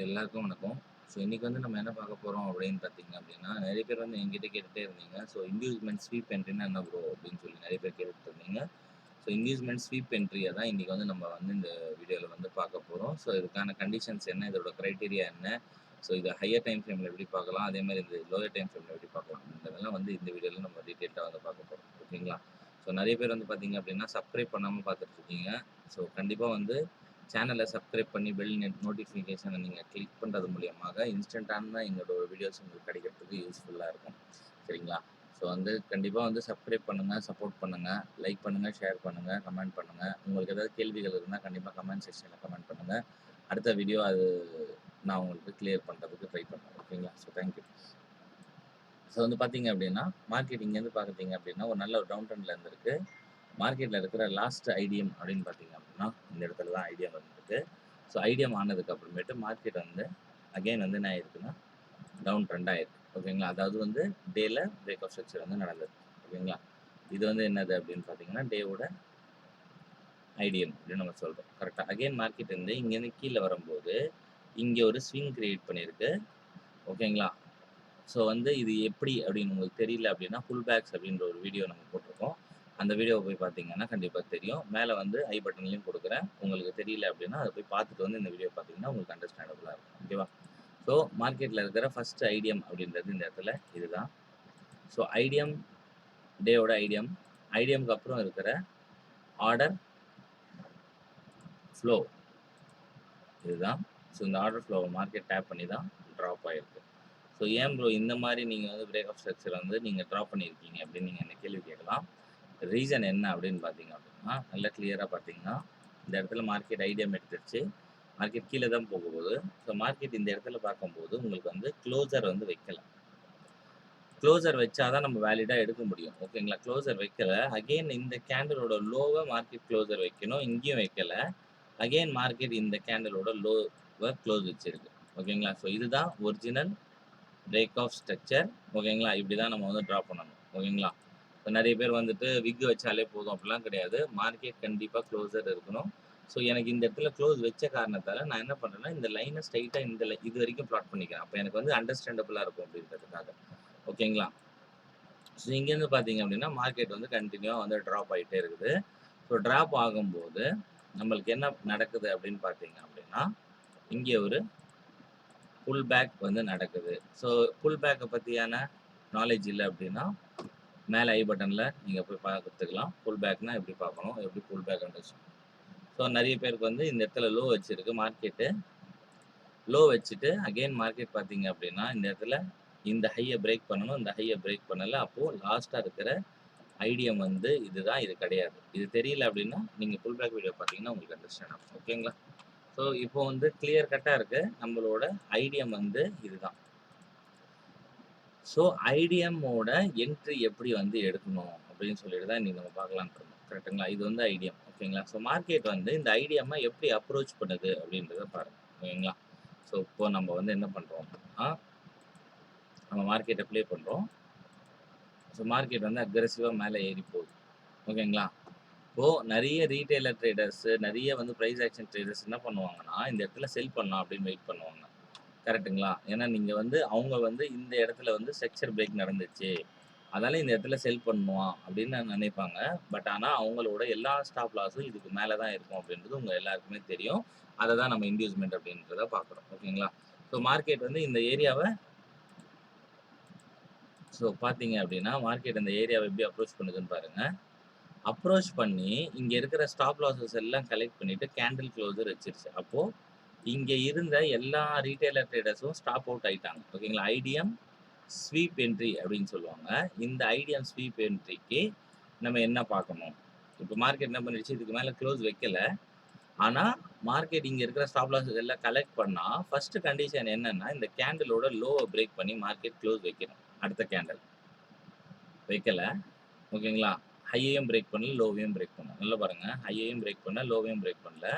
எல்லாருக்கும் வணக்கம். இன்னைக்கு வந்து நம்ம என்ன பார்க்க போறோம் அப்படின்னு பார்த்தீங்க அப்படின்னா, நெறைய பேர் வந்து என்கிட்ட கேட்டுட்டே இருந்தீங்க. இன்டியூஸ்மென்ட் ஸ்வீப் என்ட்ரினா என்ன ப்ரோ? அப்படின்னு சொல்லி நெறைய பேர் கேட்டுட்டு இருந்தீங்க. இன்டியூஸ்மென்ட் ஸ்வீப் என்ட்ரிய தான் இன்னைக்கு வந்து நம்ம வந்து இந்த வீடியோல வந்து பார்க்க போறோம். இதுக்கான கண்டிஷன்ஸ் என்ன? இதோட கிரைட்டீரியா என்ன? இத ஹையர் டைம் ஃப்ரேம்ல எப்படி பார்க்கலாம்? அதே மாரி இந்த லோயர் டைம் ஃப்ரேம்ல எப்படி பார்க்கலாம்? அப்படின்றதெல்லாம் வந்து இந்த வீடியோல நம்ம டீட்டெயில்டா வந்து பார்க்க போறோம். ஓகேங்களா? நெறைய பேர் வந்து பார்த்தீங்க அப்படின்னா, சப்ஸ்கிரைப் பண்ணாம பார்த்துட்டு இருக்கீங்க. கண்டிப்பா வந்து சேனலை சப்ஸ்கிரைப் பண்ணி பெல் நோட்டிஃபிகேஷனை நீங்கள் கிளிக் பண்ணுறது மூலியமாக இன்ஸ்டண்ட்டான எங்களோட வீடியோஸ் உங்களுக்கு கிடைக்கிறதுக்கு யூஸ்ஃபுல்லாக இருக்கும். சரிங்களா? வந்து கண்டிப்பாக வந்து சப்ஸ்கிரைப் பண்ணுங்கள், சப்போர்ட் பண்ணுங்கள், லைக் பண்ணுங்கள், ஷேர் பண்ணுங்கள், கமெண்ட் பண்ணுங்கள். உங்களுக்கு ஏதாவது கேள்விகள் இருந்தால் கண்டிப்பாக கமெண்ட் செக்ஷனில் கமெண்ட் பண்ணுங்கள். அடுத்த வீடியோ அது நான் உங்களுக்கு கிளியர் பண்ணுறதுக்கு ட்ரை பண்ணுறேன். ஓகேங்களா? தேங்க்யூ. வந்து பார்த்தீங்க அப்படின்னா, மார்க்கெட் இங்கேருந்து பார்த்தீங்க அப்படின்னா ஒரு நல்ல ஒரு டவுன் ட்ரெண்டில் இருந்திருக்கு. மார்க்கெட்டில் இருக்கிற லாஸ்ட் ஐடிஎம் அப்படின்னு பார்த்தீங்க அப்படின்னா இந்த இடத்துல தான் ஐடிஎம் வந்துருக்கு. ஐடிஎம் ஆனதுக்கு அப்புறமேட்டு மார்க்கெட் வந்து அகைன் வந்து என்ன ஆயிருக்குன்னா டவுன் ட்ரெண்ட் ஆயிருக்கு. ஓகேங்களா? அதாவது வந்து டேல பிரேக் ஆஃப் ஸ்ட்ரக்சர் வந்து நடந்தது. ஓகேங்களா? இது வந்து என்னது அப்படின்னு பார்த்தீங்கன்னா டேவோட ஐடிஎம் அப்படின்னு நம்ம சொல்கிறோம். கரெக்டாக அகைன் மார்க்கெட் வந்து இங்கேருந்து கீழே வரும்போது இங்கே ஒரு ஸ்விங் கிரியேட் பண்ணியிருக்கு. ஓகேங்களா? வந்து இது எப்படி அப்படின்னு உங்களுக்கு தெரியல அப்படின்னா புல் பேக்ஸ் அப்படின்ற ஒரு வீடியோ நம்ம போட்டிருக்கோம். அந்த வீடியோவை போய் பார்த்தீங்கன்னா கண்டிப்பாக தெரியும். மேலே வந்து ஐ பட்டன்லையும் கொடுக்குறேன். உங்களுக்கு தெரியல அப்படின்னா அதை போய் பார்த்துட்டு வந்து இந்த வீடியோ பார்த்தீங்கன்னா உங்களுக்கு அண்டர்ஸ்டாண்டபுளாக இருக்கும். ஓகேவா? மார்க்கெட்டில் இருக்கிற ஃபர்ஸ்ட் ஐடிஎம் அப்படின்றது இந்த இடத்துல இதுதான். ஐடிஎம் டேவோட ஐடிஎம் ஐடிஎம்க்கு அப்புறம் இருக்கிற ஆர்டர் ஃப்ளோ இதுதான். இந்த ஆர்டர் ஃப்ளோவை மார்க்கெட் டேப் பண்ணி தான் ட்ராப் ஆகிருக்கு. ஏன் ப்ரோ இந்த மாதிரி நீங்கள் வந்து பிரேக் ஆஃப் ஸ்ட்ரக்சர் வந்து நீங்கள் ட்ராப் பண்ணியிருக்கீங்க அப்படின்னு நீங்கள் என்ன கேள்வி கேட்கலாம். ரீசன் என்ன அப்படின்னு பார்த்தீங்க அப்படின்னா நல்லா கிளியராக பார்த்தீங்கன்னா இந்த இடத்துல மார்க்கெட் ஐடிஎம் எடுத்துருச்சு. மார்க்கெட் கீழே தான் போக போகுது. மார்க்கெட் இந்த இடத்துல பார்க்கும்போது உங்களுக்கு வந்து க்ளோசர் வந்து வைக்கல. க்ளோசர் வச்சாதான் நம்ம வேலிடாக எடுக்க முடியும். ஓகேங்களா? க்ளோசர் வைக்கல. அகெயின் இந்த கேண்டலோட லோவை மார்க்கெட் க்ளோசர் வைக்கணும். இங்கேயும் வைக்கல. அகெயின் மார்க்கெட் இந்த கேண்டலோட லோவை க்ளோஸ் வச்சிருக்கு. ஓகேங்களா? இதுதான் ஒரிஜினல் பிரேக் ஆஃப் ஸ்ட்ரக்சர். ஓகேங்களா? இப்படி தான் நம்ம வந்து ட்ரா பண்ணணும். ஓகேங்களா? நிறைய பேர் வந்துட்டு விக் வச்சாலே போதும் அப்படிலாம் கிடையாது. மார்க்கெட் கண்டிப்பாக க்ளோசர் இருக்கணும். எனக்கு இந்த இடத்துல க்ளோஸ் வச்ச காரணத்தால் நான் என்ன பண்ணுறேன்னா இந்த லைனை ஸ்ட்ரைட்டாக இது வரைக்கும் ப்ளாட் பண்ணிக்கிறேன். அப்போ எனக்கு வந்து அண்டர்ஸ்டாண்டபுளாக இருக்கும் அப்படின்றதுக்காக. ஓகேங்களா? இங்கேருந்து பார்த்தீங்க அப்படின்னா மார்க்கெட் வந்து கண்டினியூவாக வந்து ட்ராப் ஆகிட்டே இருக்குது. ட்ராப் ஆகும்போது நம்மளுக்கு என்ன நடக்குது அப்படின்னு பார்த்தீங்க அப்படின்னா இங்கே ஒரு புல் பேக் வந்து நடக்குது. புல் பேக்கை பற்றியான நாலேஜ் இல்லை அப்படின்னா மேலே ஐ பட்டனில் நீங்கள் போய் பார்த்துக்கலாம். புல் பேக்னா எப்படி பார்க்கணும், எப்படி புல் பேக் அண்டர்ஸ்டாண்ட். நிறைய பேருக்கு வந்து இந்த இடத்துல லோ வச்சிருக்கு மார்க்கெட்டு. லோ வச்சுட்டு அகெயின் மார்க்கெட் பார்த்தீங்க அப்படின்னா இந்த இடத்துல இந்த ஹையை பிரேக் பண்ணணும். இந்த ஹையை பிரேக் பண்ணலை. அப்போது லாஸ்ட்டாக இருக்கிற ஐடியம் வந்து இதுதான், இது கிடையாது. இது தெரியல அப்படின்னா நீங்கள் புல் பேக் வீடியோ பார்த்தீங்கன்னா உங்களுக்கு அண்டர்ஸ்டாண்ட் ஆகும். ஓகேங்களா? இப்போ வந்து கிளியர் கட்டாக இருக்கு. நம்மளோட ஐடியம் வந்து இதுதான். ஐடிஎம்மோட என்ட்ரி எப்படி வந்து எடுக்கணும் அப்படின்னு சொல்லிட்டு தான் இன்னைக்கு நம்ம பார்க்கலாம்னு இருக்கோம். கரெக்டுங்களா? இது வந்து ஐடிஎம். ஓகேங்களா? மார்க்கெட் வந்து இந்த ஐடிஎம்மை எப்படி அப்ரோச் பண்ணுது அப்படின்றத பாருங்க. ஓகேங்களா? இப்போ நம்ம வந்து என்ன பண்ணுறோம் அப்படின்னா நம்ம மார்க்கெட்டை ப்ளே பண்ணுறோம். மார்க்கெட் வந்து அக்ரெசிவாக மேலே ஏறி போகுது. ஓகேங்களா? நிறைய ரீட்டைலர் ட்ரேடர்ஸ், நிறைய வந்து ப்ரைஸ் ஆக்ஷன் ட்ரேடர்ஸ் என்ன பண்ணுவாங்கன்னா இந்த இடத்துல செல் பண்ணலாம் அப்படின்னு வெயிட் பண்ணுவாங்க. கரெக்ட்டுங்களா? ஏன்னா நீங்க வந்து அவங்க வந்து இந்த இடத்துல வந்து ஸ்ட்ரக்சர் பிரேக் நடந்துச்சு. அதனால இந்த இடத்துல செல் பண்ணுவான் அப்படின்னு நினைப்பாங்க. பட் ஆனா அவங்களோட எல்லா ஸ்டாப் லாஸும் இதுக்கு மேல தான் இருக்கும் அப்படின்றது உங்க எல்லாருக்குமே தெரியும். அத தான் நம்ம இன்டியூஸ்மென்ட் அப்படின்றத பார்க்குறோம். ஓகேங்களா? மார்க்கெட் வந்து இந்த ஏரியாவ பார்த்தீங்க அப்படின்னா மார்க்கெட் இந்த ஏரியாவ எப்படி அப்ரோச் பண்ணுதுன்னு பாருங்க. அப்ரோச் பண்ணி இங்க இருக்கிற ஸ்டாப் லாஸஸ் எல்லாம் கலெக்ட் பண்ணிட்டு கேண்டில் க்ளோசர் வச்சிருச்சு. அப்போ இங்க இருந்த எல்லா ரீட்டைலர் ட்ரேடர்ஸும் ஸ்டாப் அவுட் ஆயிட்டாங்க. ஓகேங்களா? ஐடிஎம் ஸ்வீப் என்ட்ரி அப்படின்னு சொல்லுவாங்க. இந்த ஐடிஎம் ஸ்வீப் என்ட்ரிக்கு நம்ம என்ன பார்க்கணும்? இப்போ மார்க்கெட் என்ன பண்ணிடுச்சு, இதுக்கு மேலே க்ளோஸ் வைக்கல. ஆனால் மார்க்கெட் இங்கே இருக்கிற ஸ்டாப் லாஸ் எல்லாம் கலெக்ட் பண்ணால் ஃபர்ஸ்ட் கண்டிஷன் என்னன்னா இந்த கேண்டிலோட லோவை பிரேக் பண்ணி மார்க்கெட் க்ளோஸ் வைக்கணும். அடுத்த கேண்டில் வைக்கல. ஓகேங்களா? ஹையையும் பிரேக் பண்ணல, லோவையும் பிரேக் பண்ணல. நல்லா பாருங்க, ஹையையும் பிரேக் பண்ணல, லோவையும் பிரேக் பண்ணல.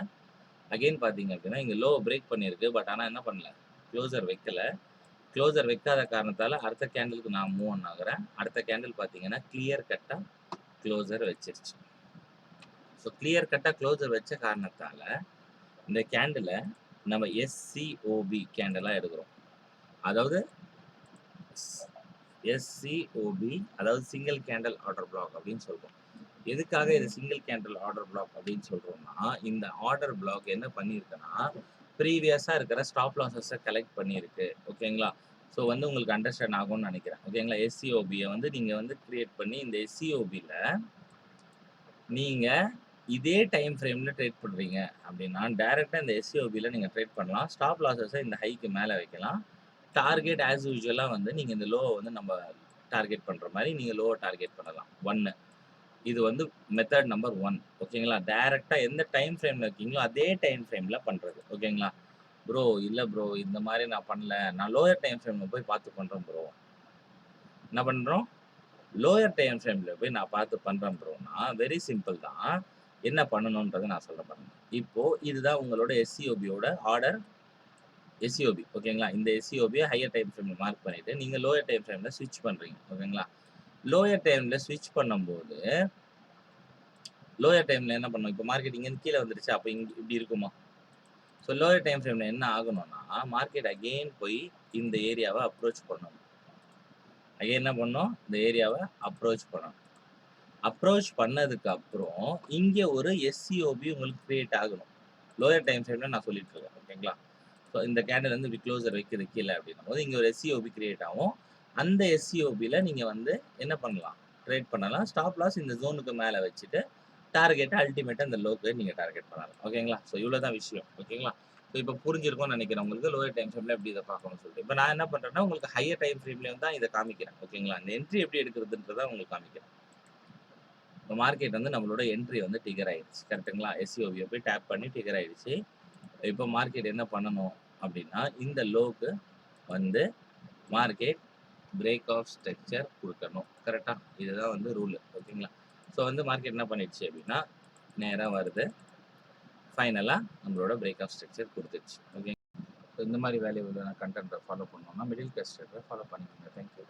அகைன் பார்த்தீங்க அப்படின்னா இங்கே லோ பிரேக் பண்ணியிருக்கு. பட் ஆனால் என்ன பண்ணல, க்ளோசர் வைக்கல. க்ளோசர் வைக்காத காரணத்தால் அடுத்த கேண்டிலுக்கு நான் மூவ் ஆன் ஆகுறேன். அடுத்த கேண்டில் பார்த்தீங்கன்னா கிளியர் கட்டாக க்ளோசர் வச்சிருச்சு. கிளியர் கட்டாக க்ளோசர் வச்ச காரணத்தால் இந்த கேண்டிலை நம்ம எஸ்சிஓபி கேண்டலா எடுக்கிறோம். அதாவது எஸ்சிஓபி அதாவது சிங்கிள் கேண்டல் ஆர்டர் பிளாக் அப்படின்னு சொல்றோம். எதுக்காக இது சிங்கிள் கேண்டல் ஆர்டர் பிளாக் அப்படின்னு சொல்றோம்னா, இந்த ஆர்டர் பிளாக் என்ன பண்ணியிருக்குன்னா, ப்ரீவியஸா இருக்கிற ஸ்டாப் லாஸஸ கலெக்ட் பண்ணியிருக்கு. ஓகேங்களா? ஸோ வந்து உங்களுக்கு அண்டர்ஸ்டாண்ட் ஆகும்னு நினைக்கிறேன். ஓகேங்களா? எஸ்சிஓபிய வந்து நீங்க வந்து கிரியேட் பண்ணி இந்த எஸ்சிஓபில நீங்க இதே டைம் ஃப்ரேம்ல ட்ரேட் பண்றீங்க அப்படின்னா, டைரக்ட்டா இந்த எஸ்சிஓபில நீங்க ட்ரேட் பண்ணலாம். ஸ்டாப் லாஸஸ இந்த ஹைக்கு மேல வைக்கலாம். டார்கெட் ஆஸ் யூசுவலா வந்து நீங்க இந்த லோவ வந்து நம்ம டார்கெட் பண்ற மாரி நீங்க லோவ டார்கெட் பண்ணலாம். 1 இது வந்து மெத்தட் நம்பர் 1 ஓகேங்களா? டைரக்ட்டா எந்த டைம் ஃப்ரேம்ல இருக்கீங்களோ, அதே டைம் ஃப்ரேம்ல பண்றது. ஓகேங்களா? ப்ரோ இல்ல ப்ரோ இந்த மாரி நான் பண்ணல. நான் லோயர் டைம் ஃப்ரேம்ல போய் பார்த்து பண்றேன் ப்ரோ. என்ன பண்றோம்? லோயர் டைம் ஃப்ரேம்ல போய் நான் பார்த்து பண்றேன் ப்ரோன்னா, வெரி சிம்பிள் தான். என்ன பண்ணணும்ன்றத நான் சொல்றேன் பாருங்க. இப்போ இதுதான் உங்களோட எஸ்சிஓபியோட ஆர்டர் எஸ்சிஓபி ஓகேங்களா? இந்த எஸ்சிஓபிய ஹையர் டைம் ஃப்ரேம்ல மார்க் பண்ணிட்டு, நீங்க லோயர் டைம் ஃப்ரேம்ல ஸ்விட்ச் பண்றீங்க. ஓகேங்களா? லோயர் டைம்ல ஸ்விட்ச் பண்ணும்போது, லோயர் டைம்ல என்ன பண்ணும்? இப்போ மார்க்கெட் இங்கேருந்து கீழ வந்துருச்சு. அப்ப இப்படி இருக்குமா? ஸோ லோயர் டைம் ஃப்ரேம்ல என்ன ஆகணும்னா, மார்க்கெட் அகெயின் போய் இந்த ஏரியாவ அப்ரோச் பண்ணணும். அகெயின் என்ன பண்ணணும்? இந்த ஏரியாவ அப்ரோச் பண்ணணும். அப்ரோச் பண்ணதுக்கு அப்புறம், இங்க ஒரு எஸ்சிஓபி உங்களுக்கு கிரியேட் ஆகணும். லோயர் டைம் ஃப்ரேம்ல நான் சொல்லிட்டு இருக்கேன். ஓகேங்களா? ஸோ இந்த கேண்டில் வந்து க்ளோசர் வைக்குது கீழ அப்படின்னும்போது, இங்க ஒரு எஸ்சிஓபி கிரியேட் ஆகும். அந்த எஸ்சிஓபில நீங்க வந்து என்ன பண்ணலாம்? ட்ரேட் பண்ணலாம். ஸ்டாப் லாஸ் இந்த ஜோனுக்கு மேல வச்சுட்டு, டார்கெட்ட அல்டிமேட்டா இந்த லோக்கு நீங்க டார்கெட் பண்ணலாம். ஓகேங்களா? ஸோ இவ்வளோ தான் விஷயம். ஓகேங்களா? ஸோ இப்போ புரிஞ்சிருக்கும்னு நினைக்கிறேன் உங்களுக்கு. லோயர் டைம் ஃப்ரேம்ல எப்படி இத பார்க்கணும்னு சொல்லிட்டு. இப்போ நான் என்ன பண்றேன்னா, உங்களுக்கு ஹையர் டைம் ஃப்ரேம்லயும் தான் இத காமிக்கிறேன். ஓகேங்களா? இந்த என்ட்ரி எப்படி எடுக்கிறதுன்றத உங்களுக்கு காமிக்கிறேன். இப்போ மார்க்கெட் வந்து நம்மளோட என்ட்ரி வந்து ட்ரிகர் ஆயிடுச்சு. கரெக்ட்டுங்களா? எஸ்சிஓபிய போய் டேப் பண்ணி ட்ரிகர் ஆயிடுச்சு. இப்போ மார்க்கெட் என்ன பண்ணணும் அப்படின்னா, இந்த லோக்கு வந்து மார்க்கெட் பிரேக் ஆஃப் ஸ்ட்ரக்சர் குடுக்கணும். கரெக்ட்டா? இதுதான் வந்து ரூல். ஓகேங்களா? ஸோ வந்து மார்க்கெட் என்ன பண்ணிடுச்சு அப்படின்னா, நேரா வருது. ஃபைனலா நம்மளோட பிரேக் ஆஃப் ஸ்ட்ரக்சர் குடுத்துருச்சு. ஓகே. இந்த மாரி வேல்யூபிளான கன்டென்ட்ட ஃபாலோ பண்ணணும்னா மிடில் கிளாஸ் ட்ரேடர ஃபாலோ பண்ணிக்கோங்க. Thank you.